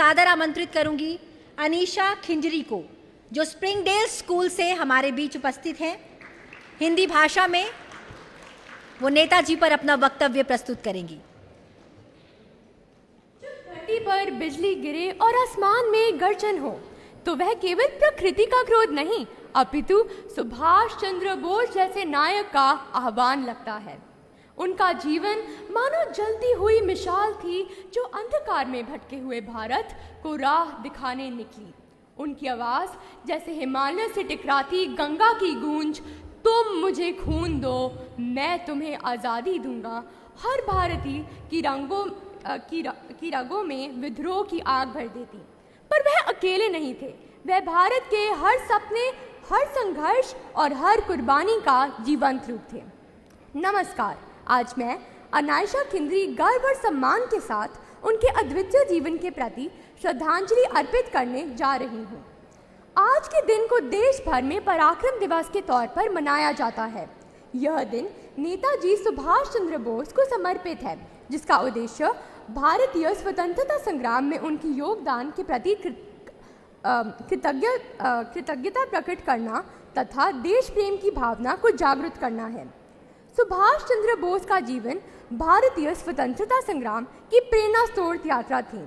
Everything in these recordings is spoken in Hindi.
सादर आमंत्रित करूंगी अनीशा खिंजरी को, जो स्प्रिंगडेल स्कूल से हमारे बीच उपस्थित हैं। हिंदी भाषा में वो नेताजी पर अपना वक्तव्य प्रस्तुत करेंगी। जब धरती पर बिजली गिरे और आसमान में गर्जन हो तो वह केवल प्रकृति का क्रोध नहीं, अपितु सुभाष चंद्र बोस जैसे नायक का आह्वान लगता है। उनका जीवन मानो जलती हुई मिसाल थी जो अंधकार में भटके हुए भारत को राह दिखाने निकली। उनकी आवाज़ जैसे हिमालय से टकराती गंगा की गूंज, तुम मुझे खून दो मैं तुम्हें आज़ादी दूंगा, हर भारतीय की रगों में विद्रोह की आग भर देती। पर वह अकेले नहीं थे, वह भारत के हर सपने, हर संघर्ष और हर कुर्बानी का जीवंत रूप थे। नमस्कार, आज मैं अनीशा खिंजरी गर्व और सम्मान के साथ उनके अद्वितीय जीवन के प्रति श्रद्धांजलि अर्पित करने जा रही हूँ। आज के दिन को देश भर में पराक्रम दिवस के तौर पर मनाया जाता है। यह दिन नेताजी सुभाष चंद्र बोस को समर्पित है, जिसका उद्देश्य भारतीय स्वतंत्रता संग्राम में उनके योगदान के प्रति कृतज्ञता प्रकट करना तथा देश प्रेम की भावना को जागृत करना है। सुभाष चंद्र बोस का जीवन भारतीय स्वतंत्रता संग्राम की प्रेरणा स्रोत यात्रा थी।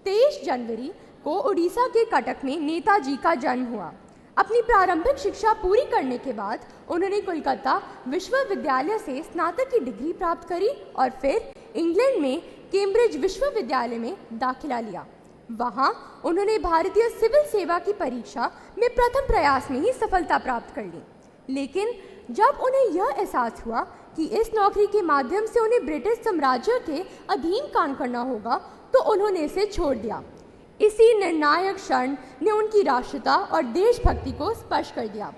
23 जनवरी को उड़ीसा के कटक में नेताजी का जन्म हुआ। अपनी प्रारंभिक शिक्षा पूरी करने के बाद उन्होंने कोलकाता विश्वविद्यालय से स्नातक की डिग्री प्राप्त करी और फिर इंग्लैंड में कैम्ब्रिज विश्वविद्यालय में दाखिला लिया। वहां उन्होंने भारतीय सिविल सेवा की परीक्षा में प्रथम प्रयास में ही सफलता प्राप्त कर ली। लेकिन जब उन्हें यह एहसास हुआ कि इस नौकरी के माध्यम से उन्हें ब्रिटिश साम्राज्य के अधीन काम करना होगा, तो उन्होंने इसे छोड़ दिया। इसी निर्णायक क्षण ने उनकी राष्ट्रता और देशभक्ति को स्पर्श कर दिया।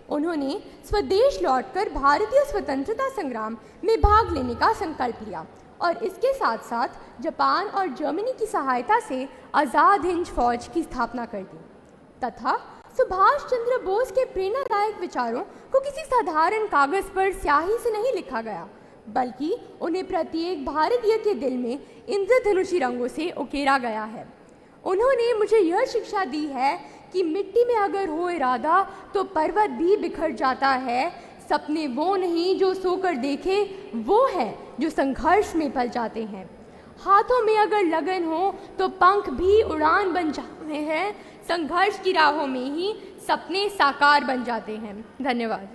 उन्होंने स्वदेश लौटकर भारतीय स्वतंत्रता संग्राम में भाग लेने का संकल्प लिया और इसके साथ साथ जापान और जर्मनी की सहायता से आज़ाद हिंद फौज की स्थापना कर दी तथा सुभाष चंद्र बोस के प्रेरणादायक विचारों को किसी साधारण कागज पर स्याही से नहीं लिखा गया, बल्कि उन्हें प्रत्येक भारतीय के दिल में इंद्रधनुषी रंगों से उकेरा गया है। उन्होंने मुझे यह शिक्षा दी है कि मिट्टी में अगर हो इरादा तो पर्वत भी बिखर जाता है। सपने वो नहीं जो सोकर देखे, वो है जो संघर्ष में पल जाते हैं। हाथों में अगर लगन हो तो पंख भी उड़ान बन जाते हैं। संघर्ष की राहों में ही सपने साकार बन जाते हैं। धन्यवाद।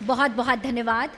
बहुत बहुत धन्यवाद।